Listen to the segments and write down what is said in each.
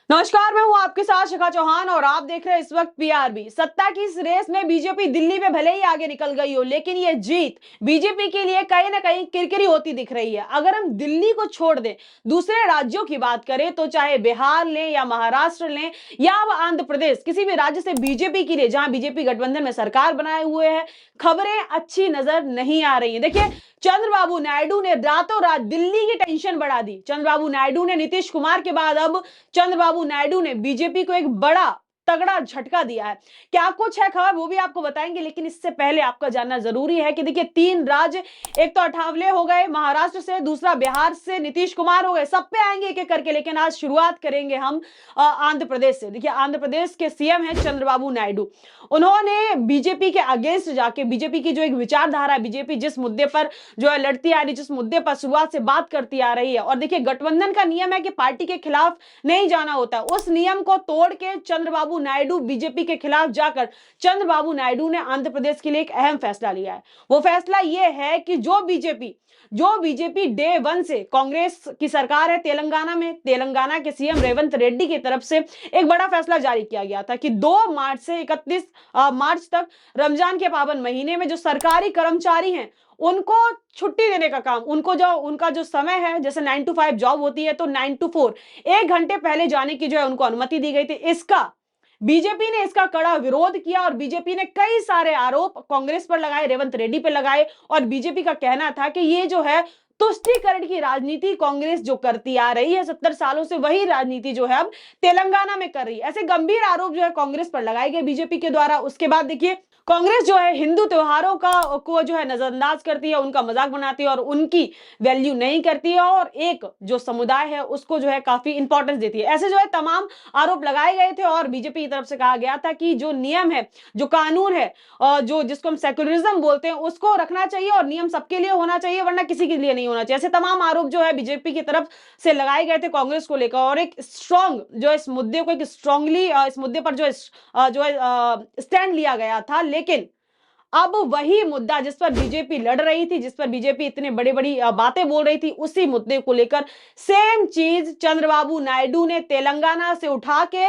नमस्कार, मैं हूं आपके साथ शिखा चौहान और आप देख रहे हैं इस वक्त पीआरबी। सत्ता की इस रेस में बीजेपी दिल्ली में भले ही आगे निकल गई हो, लेकिन ये जीत बीजेपी के लिए कहीं ना कहीं किरकिरी होती दिख रही है। अगर हम दिल्ली को छोड़ दें, दूसरे राज्यों की बात करें तो चाहे बिहार लें या महाराष्ट्र लें या अब आंध्र प्रदेश, किसी भी राज्य से बीजेपी के लिए जहां बीजेपी गठबंधन में सरकार बनाए हुए है, खबरें अच्छी नजर नहीं आ रही है। देखिए, चंद्रबाबू नायडू ने रातों रात दिल्ली की टेंशन बढ़ा दी। चंद्रबाबू नायडू ने नीतीश कुमार के बाद अब चंद्रबाबू नायडू ने बीजेपी को एक बड़ा तगड़ा झटका दिया है। क्या कुछ है खबर वो भी आपको बताएंगे, लेकिन इससे पहले आपका जानना जरूरी है कि देखिए, तीन राज्य, एक तो अठावले हो गए महाराष्ट्र से, दूसरा बिहार से नीतीश कुमार हो गए, सब पे आएंगे एक एक करके। लेकिन आज शुरुआत करेंगे हम आंध्र प्रदेश से। देखिए, आंध्र प्रदेश के सीएम है चंद्रबाबू नायडू। उन्होंने बीजेपी के अगेंस्ट जाके, बीजेपी की जो एक विचारधारा है, बीजेपी जिस मुद्दे पर जो है लड़ती आ रही, जिस मुद्दे पर शुरुआत से बात करती आ रही है, और देखिए गठबंधन का नियम है कि पार्टी के खिलाफ नहीं जाना होता, उस नियम को तोड़ के चंद्रबाबू नायडू बीजेपी के खिलाफ जाकर चंद्रबाबू नायडू ने आंध्र प्रदेश के लिए एक अहम फैसला लिया है। वो फैसला यह है कि जो बीजेपी डे वन से, कांग्रेस की सरकार है तेलंगाना में, तेलंगाना के सीएम रेवंत रेड्डी की तरफ से एक बड़ा फैसला जारी किया गया था कि 2 मार्च से 31 मार्च तक, रमजान के पावन महीने में जो सरकारी कर्मचारी हैं उनको छुट्टी देने का काम, उनका जो समय है, जैसे 9 to 5 जॉब होती है तो 9 to 4, 1 घंटे पहले जाने की जो है उनको अनुमति दी गई थी। बीजेपी ने इसका कड़ा विरोध किया और बीजेपी ने कई सारे आरोप कांग्रेस पर लगाए, रेवंत रेड्डी पर लगाए। और बीजेपी का कहना था कि ये जो है तुष्टीकरण की राजनीति कांग्रेस जो करती आ रही है 70 सालों से, वही राजनीति जो है अब तेलंगाना में कर रही है। ऐसे गंभीर आरोप जो है कांग्रेस पर लगाए गए बीजेपी के द्वारा। उसके बाद देखिए, कांग्रेस जो है हिंदू त्योहारों को जो है नजरअंदाज करती है, उनका मजाक बनाती है और उनकी वैल्यू नहीं करती है, और एक जो समुदाय है उसको जो है काफी इंपॉर्टेंस देती है। ऐसे जो है तमाम आरोप लगाए गए थे और बीजेपी की तरफ से कहा गया था कि जो नियम है, जो कानून है, जो जिसको हम सेक्युलरिज्म बोलते हैं, उसको रखना चाहिए और नियम सबके लिए होना चाहिए, वरना किसी के लिए नहीं होना चाहिए। ऐसे तमाम आरोप जो है बीजेपी की तरफ से लगाए गए थे कांग्रेस को लेकर। और एक स्ट्रॉन्ग जो इस मुद्दे को, एक स्ट्रांगली इस मुद्दे पर जो है स्टैंड लिया गया था। लेकिन अब वही मुद्दा जिस पर बीजेपी लड़ रही थी, जिस पर बीजेपी इतने बड़ी बड़ी बातें बोल रही थी, उसी मुद्दे को लेकर सेम चीज चंद्रबाबू नायडू ने तेलंगाना से उठा के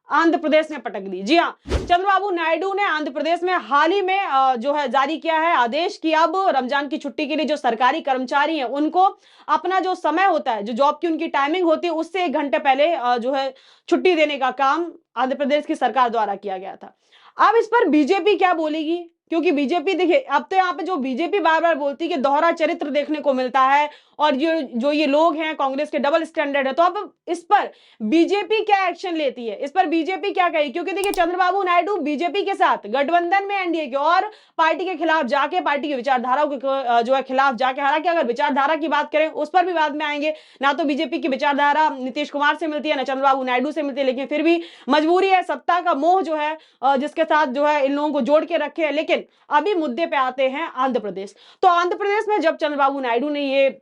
आंध्र प्रदेश में पटक दी। जी हाँ, चंद्रबाबू नायडू ने आंध्र प्रदेश में हाल ही में जो है जारी किया है आदेश कि अब रमजान की छुट्टी के लिए जो सरकारी कर्मचारी हैं उनको अपना जो समय होता है, जो जॉब की उनकी टाइमिंग होती है, उससे 1 घंटे पहले जो है छुट्टी देने का काम आंध्र प्रदेश की सरकार द्वारा किया गया था। अब इस पर बीजेपी क्या बोलेगी, क्योंकि बीजेपी देखिए, अब तो यहाँ पे जो बीजेपी बार बार बोलती है कि दोहरा चरित्र देखने को मिलता है और जो ये लोग हैं कांग्रेस के डबल स्टैंडर्ड है, तो अब इस पर बीजेपी क्या एक्शन लेती है, इस पर बीजेपी क्या कही। क्योंकि देखिए, चंद्रबाबू नायडू बीजेपी के साथ गठबंधन में, एनडीए के, और पार्टी के खिलाफ जाके, पार्टी की विचारधारा के जो है खिलाफ जाके, हालांकि अगर विचारधारा की बात करें उस पर भी बाद में आएंगे, ना तो बीजेपी की विचारधारा नीतीश कुमार से मिलती है ना चंद्रबाबू नायडू से मिलती है, लेकिन फिर भी मजबूरी है, सत्ता का मोह जो है जिसके साथ जो है इन लोगों को जोड़ के रखे है। लेकिन अभी मुद्दे पे आते हैं आंध्र प्रदेश। तो आंध्र प्रदेश में जब चंद्रबाबू नायडू ने ये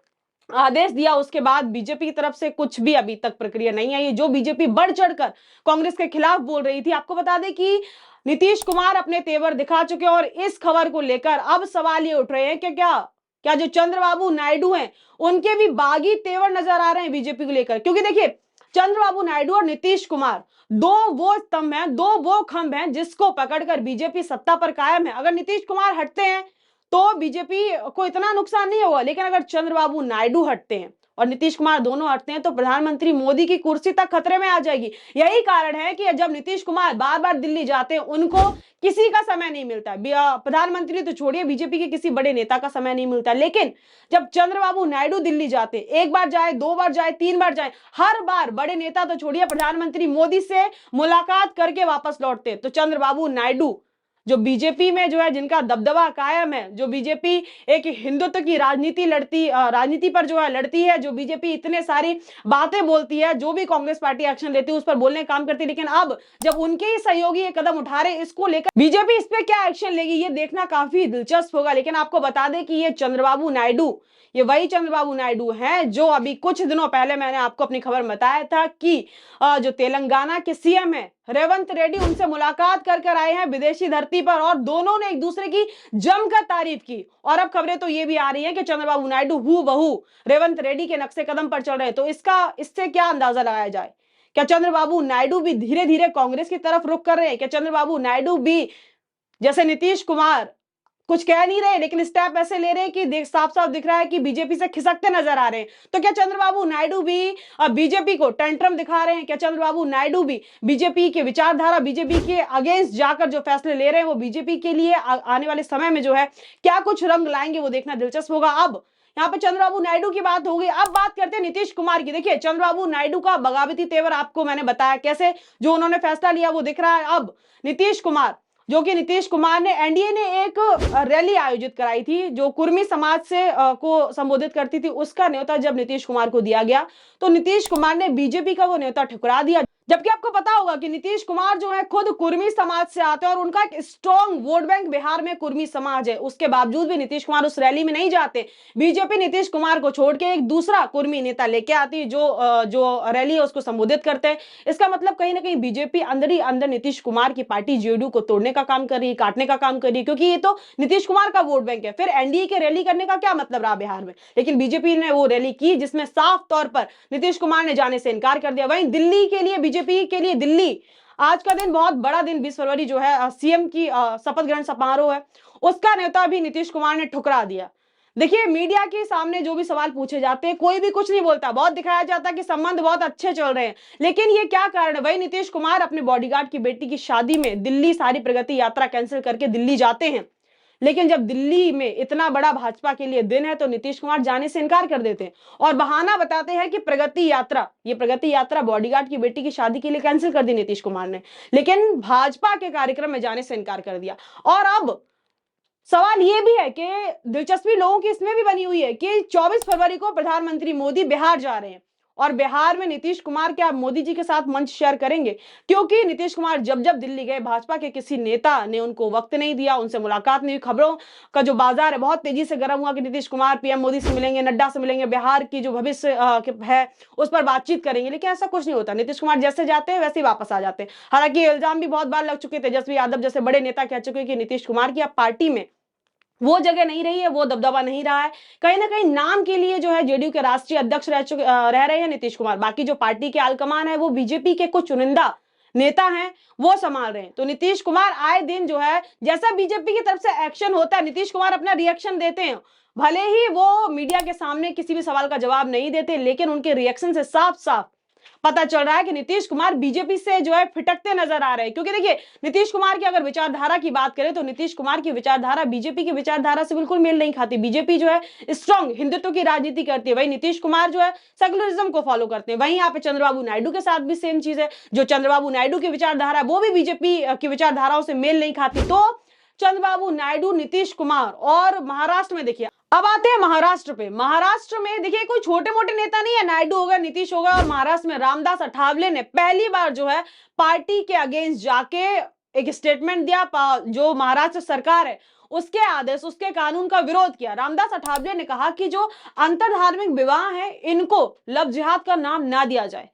आदेश दिया, उसके बाद बीजेपी की तरफ से कुछ भी अभी तक प्रक्रिया नहीं आई है। जो बीजेपी बढ़ चढ़कर कांग्रेस के खिलाफ बोल रही थी, आपको बता दें कि नीतीश कुमार अपने तेवर दिखा चुके हैं और इस खबर को लेकर अब सवाल ये उठ रहे हैं कि क्या जो चंद्रबाबू नायडू हैं उनके भी बागी तेवर नजर आ रहे हैं बीजेपी को लेकर। क्योंकि देखिए, चंद्रबाबू नायडू और नीतीश कुमार दो वो स्तंभ हैं, दो वो खंभ हैं जिसको पकड़कर बीजेपी सत्ता पर कायम है। अगर नीतीश कुमार हटते हैं तो बीजेपी को इतना नुकसान नहीं होगा, लेकिन अगर चंद्रबाबू नायडू हटते हैं और नीतीश कुमार दोनों हटते हैं तो प्रधानमंत्री मोदी की कुर्सी तक खतरे में आ जाएगी। यही कारण है कि जब नीतीश कुमार बार बार दिल्ली जाते हैं, उनको किसी का समय नहीं मिलता। प्रधानमंत्री तो छोड़िए, बीजेपी के किसी बड़े नेता का समय नहीं मिलता। लेकिन जब चंद्रबाबू नायडू दिल्ली जाते, 1 बार जाए, 2 बार जाए, 3 बार जाए, हर बार बड़े नेता तो छोड़िए, प्रधानमंत्री मोदी से मुलाकात करके वापस लौटते। तो चंद्रबाबू नायडू जो बीजेपी में जो है जिनका दबदबा कायम है, जो बीजेपी एक हिंदुत्व की राजनीति पर जो है लड़ती है, जो बीजेपी इतने सारी बातें बोलती है, जो भी कांग्रेस पार्टी एक्शन लेती है उस पर बोलने का काम करती है, लेकिन अब जब उनके ही सहयोगी ये कदम उठा रहे, इसको लेकर बीजेपी इस पे क्या एक्शन लेगी ये देखना काफी दिलचस्प होगा। लेकिन आपको बता दें कि ये वही चंद्रबाबू नायडू हैं जो अभी कुछ दिनों पहले मैंने आपको अपनी खबर में बताया था कि जो तेलंगाना के सीएम है रेवंत रेड्डी, उनसे मुलाकात कर आए हैं विदेशी धरती पर, और दोनों ने एक दूसरे की जमकर तारीफ की। और अब खबरें तो ये भी आ रही हैं कि चंद्रबाबू नायडू हूबहू रेवंत रेड्डी के नक्शे कदम पर चल रहे हैं। तो इससे क्या अंदाजा लगाया जाए, क्या चंद्रबाबू नायडू भी धीरे धीरे कांग्रेस की तरफ रुख कर रहे हैं? क्या चंद्रबाबू नायडू भी जैसे नीतीश कुमार कुछ कह नहीं रहे लेकिन स्टेप ऐसे ले रहे हैं कि देख साफ साफ दिख रहा है कि बीजेपी से खिसकते नजर आ रहे हैं? तो क्या चंद्रबाबू नायडू भी बीजेपी को टेंट्रम दिखा रहे हैं? क्या चंद्रबाबू नायडू भी बीजेपी के विचारधारा, बीजेपी के अगेंस्ट जाकर जो फैसले ले रहे हैं वो बीजेपी के लिए आने वाले समय में जो है क्या कुछ रंग लाएंगे, वो देखना दिलचस्प होगा। अब यहाँ पे चंद्रबाबू नायडू की बात हो गई, अब बात करते हैं नीतीश कुमार की। देखिए चंद्रबाबू नायडू का बगावती तेवर आपको मैंने बताया कैसे जो उन्होंने फैसला लिया वो दिख रहा है। अब नीतीश कुमार, जो कि नीतीश कुमार ने एनडीए ने एक रैली आयोजित कराई थी जो कुर्मी समाज से को संबोधित करती थी, उसका न्योता जब नीतीश कुमार को दिया गया तो नीतीश कुमार ने बीजेपी का वो न्योता ठुकरा दिया। जबकि आपको पता होगा कि नीतीश कुमार जो है खुद कुर्मी समाज से आते हैं और उनका एक स्ट्रॉन्ग वोट बैंक बिहार में कुर्मी समाज है, उसके बावजूद भी नीतीश कुमार उस रैली में नहीं जाते। बीजेपी नीतीश कुमार को छोड़ के एक दूसरा कुर्मी नेता लेके आती है जो रैली है उसको संबोधित करते हैं। इसका मतलब कहीं ना कहीं बीजेपी अंदर ही अंदर नीतीश कुमार की पार्टी जेडीयू को तोड़ने का काम कर रही है, काटने का काम कर रही है, क्योंकि ये तो नीतीश कुमार का वोट बैंक है। फिर एनडीए के रैली करने का क्या मतलब रहा बिहार में? लेकिन बीजेपी ने वो रैली की जिसमें साफ तौर पर नीतीश कुमार ने जाने से इनकार कर दिया। वहीं दिल्ली के लिए, बीजेपी के लिए दिल्ली आज का दिन बहुत बड़ा दिन, 20 फरवरी जो है सीएम की शपथ ग्रहण समारोह है, उसका न्योता भी नीतीश कुमार ने ठुकरा दिया। देखिए मीडिया के सामने जो भी सवाल पूछे जाते हैं कोई भी कुछ नहीं बोलता, बहुत दिखाया जाता है कि संबंध बहुत अच्छे चल रहे हैं, लेकिन ये क्या कारण है? वही नीतीश कुमार अपने बॉडीगार्ड की बेटी की शादी में दिल्ली सारी प्रगति यात्रा कैंसिल करके दिल्ली जाते हैं, लेकिन जब दिल्ली में इतना बड़ा भाजपा के लिए दिन है तो नीतीश कुमार जाने से इनकार कर देते हैं और बहाना बताते हैं कि प्रगति यात्रा, ये प्रगति यात्रा बॉडीगार्ड की बेटी की शादी के लिए कैंसिल कर दी नीतीश कुमार ने, लेकिन भाजपा के कार्यक्रम में जाने से इनकार कर दिया। और अब सवाल यह भी है कि दिलचस्पी लोगों की इसमें भी बनी हुई है कि 24 फरवरी को प्रधानमंत्री मोदी बिहार जा रहे हैं और बिहार में नीतीश कुमार क्या मोदी जी के साथ मंच शेयर करेंगे? क्योंकि नीतीश कुमार जब जब दिल्ली गए भाजपा के किसी नेता ने उनको वक्त नहीं दिया, उनसे मुलाकात नहीं हुई। खबरों का जो बाजार है बहुत तेजी से गर्म हुआ कि नीतीश कुमार पीएम मोदी से मिलेंगे, नड्डा से मिलेंगे, बिहार की जो भविष्य है उस पर बातचीत करेंगे, लेकिन ऐसा कुछ नहीं होता। नीतीश कुमार जैसे जाते हैं वैसे ही वापस आ जाते हैं। हालांकि इल्जाम भी बहुत बार लग चुके, तेजस्वी यादव जैसे बड़े नेता कह चुके कि नीतीश कुमार की अब पार्टी में वो जगह नहीं रही है, वो दबदबा नहीं रहा है। कहीं ना कहीं नाम के लिए जो है जेडीयू के राष्ट्रीय अध्यक्ष रह रहे हैं नीतीश कुमार, बाकी जो पार्टी के आलकमान है वो बीजेपी के कुछ चुनिंदा नेता हैं वो संभाल रहे हैं। तो नीतीश कुमार आए दिन जो है जैसा बीजेपी की तरफ से एक्शन होता है नीतीश कुमार अपना रिएक्शन देते हैं, भले ही वो मीडिया के सामने किसी भी सवाल का जवाब नहीं देते, लेकिन उनके रिएक्शन से साफ साफ पता चल रहा है कि नीतीश कुमार बीजेपी से जो है फिटकते नजर आ रहे हैं। क्योंकि देखिए नीतीश कुमार की अगर विचारधारा की बात करें तो नीतीश कुमार की विचारधारा बीजेपी की विचारधारा से बिल्कुल मेल नहीं खाती। बीजेपी जो है स्ट्रॉन्ग हिंदुत्व की राजनीति करती है, वही नीतीश कुमार जो है सेकुलरिज्म को फॉलो करते हैं। वहीं यहाँ पे चंद्रबाबू नायडू के साथ भी सेम चीज है, जो चंद्रबाबू नायडू की विचारधारा वो भी बीजेपी की विचारधाराओं से मेल नहीं खाती। तो चंद्रबाबू नायडू, नीतीश कुमार और महाराष्ट्र में देखिए, अब आते हैं महाराष्ट्र पे। महाराष्ट्र में देखिए कोई छोटे मोटे नेता नहीं है, नायडू होगा, नीतीश होगा, और महाराष्ट्र में रामदास अठावले ने पहली बार जो है पार्टी के अगेंस्ट जाके एक स्टेटमेंट दिया। जो महाराष्ट्र सरकार है उसके आदेश, उसके कानून का विरोध किया। रामदास अठावले ने कहा कि जो अंतरधार्मिक विवाह है इनको लव जिहाद का नाम ना दिया जाए।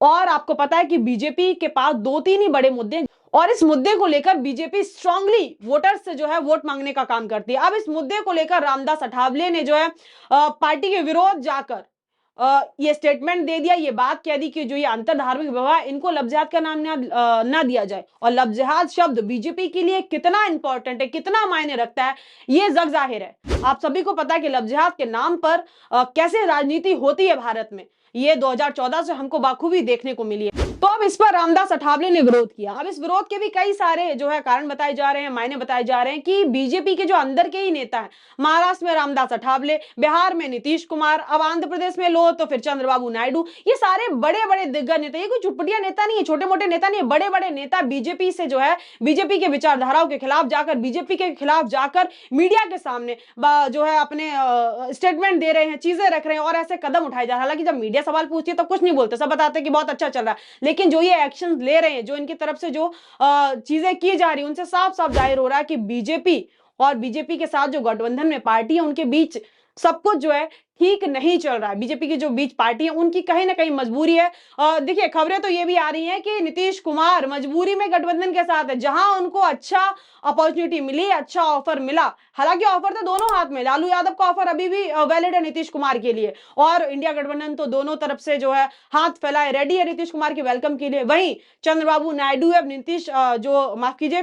और आपको पता है कि बीजेपी के पास 2-3 ही बड़े मुद्दे हैं और इस मुद्दे को लेकर बीजेपी स्ट्रांगली वोटर्स से जो है वोट मांगने का काम करती है। अब इस मुद्दे को लेकर रामदास अठावले ने जो है पार्टी के विरोध जाकर ये स्टेटमेंट दे दिया, ये बात कह दी कि जो ये अंतर धार्मिक विवाह इनको लव जिहाद का नाम ना दिया जाए। और लव जिहाद शब्द बीजेपी के लिए कितना इंपॉर्टेंट है, कितना मायने रखता है, ये जग जाहिर है। आप सभी को पता है कि लव जिहाद के नाम पर कैसे राजनीति होती है भारत में, ये 2014 से हमको बाखूबी देखने को मिली है। तो अब इस पर रामदास अठावले ने विरोध किया। अब इस विरोध के भी कई सारे जो है कारण बताए जा रहे हैं, मायने बताए जा रहे हैं कि बीजेपी के जो अंदर के ही नेता हैं, महाराष्ट्र में रामदास अठावले, बिहार में नीतीश कुमार, अब आंध्र प्रदेश में लो तो फिर चंद्रबाबू नायडू, ये सारे बड़े बड़े दिग्गज नेता, ये कोई चुटपुटिया नेता नहीं है, छोटे मोटे नेता नहीं है, बड़े बड़े नेता बीजेपी से जो है बीजेपी के विचारधाराओं के खिलाफ जाकर, बीजेपी के खिलाफ जाकर मीडिया के सामने जो है अपने स्टेटमेंट दे रहे हैं, चीजें रख रहे हैं और ऐसे कदम उठाए जा रहे हैं। हालांकि जब मीडिया सवाल पूछती है तो कुछ नहीं बोलते, सब बताते हैं कि बहुत अच्छा चल रहा है, लेकिन जो ये एक्शन ले रहे हैं, जो इनकी तरफ से जो चीजें की जा रही है, उनसे साफ साफ जाहिर हो रहा है कि बीजेपी और बीजेपी के साथ जो गठबंधन में पार्टी है उनके बीच सब कुछ जो है ठीक नहीं चल रहा है। बीजेपी की जो बीच पार्टी है उनकी कहीं ना कहीं मजबूरी है। देखिए खबरें तो ये भी आ रही हैं कि नीतीश कुमार मजबूरी में गठबंधन के साथ है, जहां उनको अच्छा अपॉर्चुनिटी मिली, अच्छा ऑफर मिला। हालांकि ऑफर तो दोनों हाथ में, लालू यादव का ऑफर अभी भी वैलिड है नीतीश कुमार के लिए, और इंडिया गठबंधन तो दोनों तरफ से जो है हाथ फैलाए रेडी है नीतीश कुमार के वेलकम के लिए। वहीं चंद्रबाबू नायडू है नीतीश जो माफ कीजिए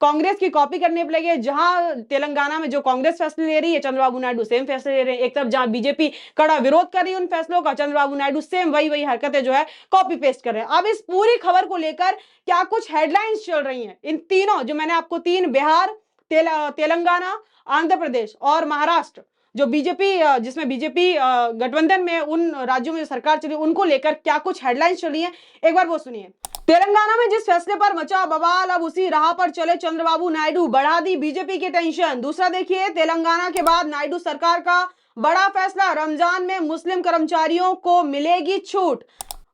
कांग्रेस की कॉपी करने पे लगे। जहां तेलंगाना में जो कांग्रेस फैसले ले रही है, चंद्रबाबू नायडू सेम फैसले ले रहे हैं। एक तरफ जहां बीजेपी कड़ा विरोध कर रही है उन फैसलों का, चंद्रबाबू नायडू सेम वही हरकतें जो है कॉपी पेस्ट कर रहे हैं। अब इस पूरी खबर को लेकर क्या कुछ हेडलाइंस चल रही हैं, इन तीनों जो मैंने आपको तीन, बिहार, तेलंगाना, आंध्र प्रदेश और महाराष्ट्र, जो बीजेपी जिसमें बीजेपी गठबंधन में उन राज्यों में जो सरकार चली उनको लेकर क्या कुछ हेडलाइंस चल रही है, एक बार वो सुनिए। तेलंगाना में जिस फैसले पर मचा बवाल, अब उसी राह पर चले चंद्रबाबू नायडू, बढ़ा दी बीजेपी की टेंशन। दूसरा देखिए, तेलंगाना के बाद नायडू सरकार का बड़ा फैसला, रमजान में मुस्लिम कर्मचारियों को मिलेगी छूट।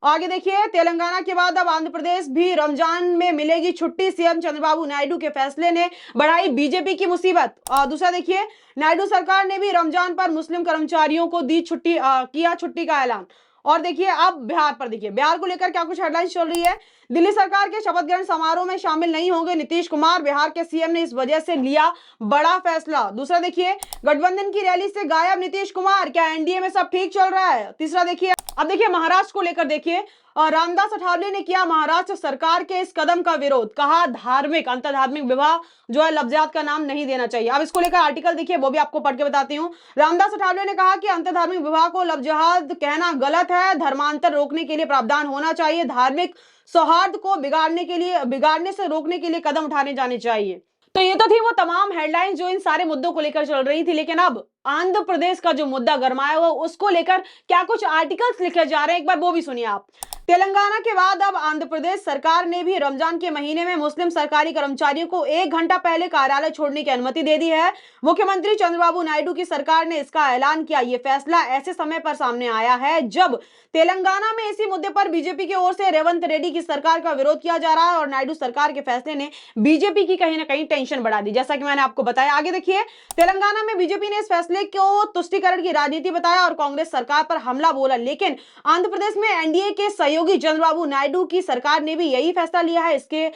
आगे देखिए, तेलंगाना के बाद अब आंध्र प्रदेश भी रमजान में मिलेगी छुट्टी, सीएम चंद्रबाबू नायडू के फैसले ने बढ़ाई बीजेपी की मुसीबत। दूसरा देखिए, नायडू सरकार ने भी रमजान पर मुस्लिम कर्मचारियों को दी छुट्टी, किया छुट्टी का ऐलान। और देखिए अब बिहार पर, देखिए बिहार को लेकर क्या कुछ हेडलाइंस चल रही है। दिल्ली सरकार के शपथ ग्रहण समारोह में शामिल नहीं होंगे नीतीश कुमार, बिहार के सीएम ने इस वजह से लिया बड़ा फैसला। दूसरा देखिए, गठबंधन की रैली से गायब नीतीश कुमार, क्या एनडीए में सब ठीक चल रहा है। तीसरा देखिए, अब देखिए महाराष्ट्र को लेकर देखिए, रामदास अठावले ने किया महाराष्ट्र सरकार के इस कदम का विरोध, कहा धार्मिक अंतर्धार्मिक विवाह जो है लफ्जात का नाम नहीं देना चाहिए। अब इसको लेकर आर्टिकल देखिए, वो भी आपको पढ़ के बताती हूँ। रामदास अठावले ने कहा कि अंतर्धार्मिक विवाह को लफ्जहाद कहना गलत है, धर्मांतर रोकने के लिए प्रावधान होना चाहिए, धार्मिक सौहार्द को बिगाड़ने से रोकने के लिए कदम उठाने जाने चाहिए। तो ये तो थी वो तमाम हेडलाइंस जो इन सारे मुद्दों को लेकर चल रही थी, लेकिन अब आंध्र प्रदेश का जो मुद्दा गरमाया हुआ उसको लेकर क्या कुछ आर्टिकल्स लिखे जा रहे हैं, एक बार वो भी सुनिए आप। तेलंगाना के बाद अब आंध्र प्रदेश सरकार ने भी रमजान के महीने में मुस्लिम सरकारी कर्मचारियों को 1 घंटा पहले कार्यालय छोड़ने की अनुमति दे दी है। मुख्यमंत्री चंद्रबाबू नायडू की सरकार ने इसका ऐलान किया। यह फैसला ऐसे समय पर सामने आया है जब तेलंगाना में इसी मुद्दे पर बीजेपी की ओर से रेवंत रेड्डी की सरकार का विरोध किया जा रहा है, और नायडू सरकार के फैसले ने बीजेपी की कहीं ना कहीं टेंशन बढ़ा दी, जैसा कि मैंने आपको बताया। आगे देखिए, तेलंगाना में बीजेपी ने इस फैसले को तुष्टीकरण की राजनीति बताया और कांग्रेस सरकार पर हमला बोला, लेकिन आंध्र प्रदेश में एनडीए के सहयोगी चंद्रबाबू नायडू की सरकार ने भी यही फैसला लिया है। इसके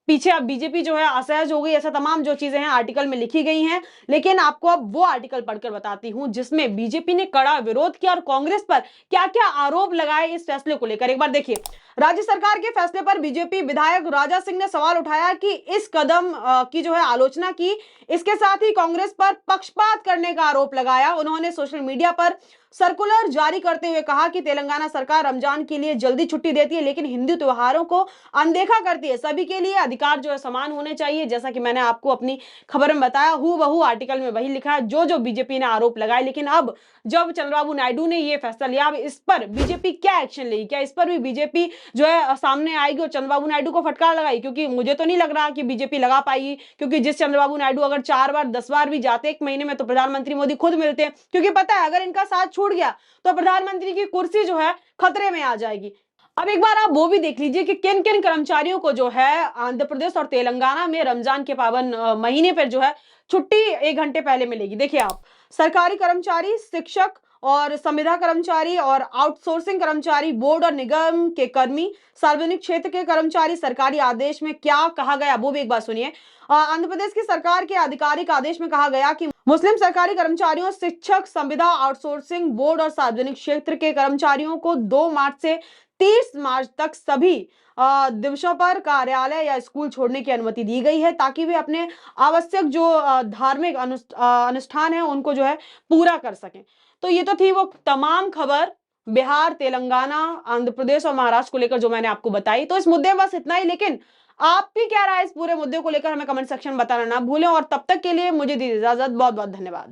पीछे अब बीजेपी जो है असहज हो गई, ऐसा तमाम जो चीजें हैं आर्टिकल में लिखी गई हैं। लेकिन आपको अब वो आर्टिकल पढ़कर बताती हूं जिसमें बीजेपी ने कड़ा विरोध किया और कांग्रेस पर क्या क्या आरोप लगाए इस फैसले को लेकर, एक बार देखिए। राज्य सरकार के फैसले पर बीजेपी विधायक राजा सिंह ने सवाल उठाया कि इस कदम की जो है आलोचना की, इसके साथ ही कांग्रेस पर पक्षपात करने का आरोप लगाया। उन्होंने सोशल मीडिया पर सर्कुलर जारी करते हुए कहा कि तेलंगाना सरकार रमजान के लिए जल्दी छुट्टी देती है लेकिन हिंदू त्योहारों को अनदेखा करती है, सभी के लिए अधिकार जो है समान होने चाहिए। जैसा कि मैंने आपको अपनी खबर में बताया, हूबहू आर्टिकल में वही लिखा है जो बीजेपी ने आरोप लगाए। लेकिन अब जब चंद्रबाबू नायडू ने यह फैसला लिया, अब इस पर बीजेपी क्या एक्शन लेगी, क्या इस पर भी बीजेपी जो है सामने आएगी और चंद्रबाबू नायडू को फटकार लगाई? क्योंकि मुझे तो नहीं लग रहा कि बीजेपी लगा पाएगी, क्योंकि जिस चंद्रबाबू नायडू अगर 4 बार 10 बार भी जाते एक महीने में तो प्रधानमंत्री मोदी खुद मिलते हैं, क्योंकि पता है अगर इनका साथ छूट गया तो प्रधानमंत्री की कुर्सी जो है खतरे में आ जाएगी। अब एक बार आप वो भी देख लीजिए कि किन किन कर्मचारियों को जो है आंध्र प्रदेश और तेलंगाना में रमजान के पावन महीने पर जो है छुट्टी 1 घंटे पहले मिलेगी। देखिए आप, सरकारी कर्मचारी, शिक्षक और संविदा कर्मचारी और आउटसोर्सिंग कर्मचारी, बोर्ड और निगम के कर्मी, सार्वजनिक क्षेत्र के कर्मचारी। सरकारी आदेश में क्या कहा गया वो भी एक बार सुनिए। आंध्र प्रदेश की सरकार के आधिकारिक आदेश में कहा गया कि मुस्लिम सरकारी कर्मचारियों, शिक्षक, संविदा, आउटसोर्सिंग, बोर्ड और सार्वजनिक क्षेत्र के कर्मचारियों को 2 मार्च से 30 मार्च तक सभी दिवसों पर कार्यालय या स्कूल छोड़ने की अनुमति दी गई है ताकि वे अपने आवश्यक जो धार्मिक अनुष्ठान है उनको जो है पूरा कर सकें। तो ये तो थी वो तमाम खबर बिहार, तेलंगाना, आंध्र प्रदेश और महाराष्ट्र को लेकर जो मैंने आपको बताई। तो इस मुद्दे में बस इतना ही, लेकिन आपकी क्या राय इस पूरे मुद्दे को लेकर हमें कमेंट सेक्शन में बताना ना भूलें, और तब तक के लिए मुझे दीजिए इजाजत। बहुत बहुत धन्यवाद।